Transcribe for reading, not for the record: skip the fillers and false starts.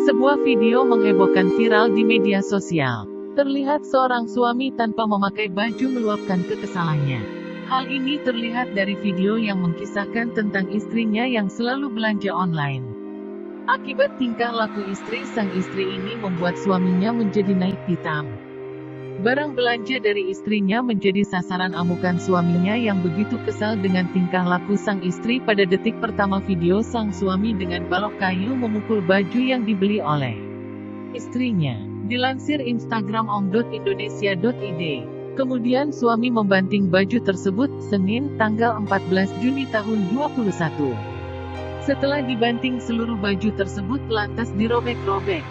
Sebuah video menghebohkan viral di media sosial. Terlihat seorang suami tanpa memakai baju meluapkan kekesalannya. Hal ini terlihat dari video yang mengkisahkan tentang istrinya yang selalu belanja online. Akibat tingkah laku istri, sang istri ini membuat suaminya menjadi naik pitam. Barang belanja dari istrinya menjadi sasaran amukan suaminya yang begitu kesal dengan tingkah laku sang istri. Pada detik pertama video, sang suami dengan balok kayu memukul baju yang dibeli oleh istrinya. Dilansir Instagram om.indonesia.id. Kemudian suami membanting baju tersebut, Senin, tanggal 14 Juni tahun 2021. Setelah dibanting seluruh baju tersebut lantas dirobek-robek.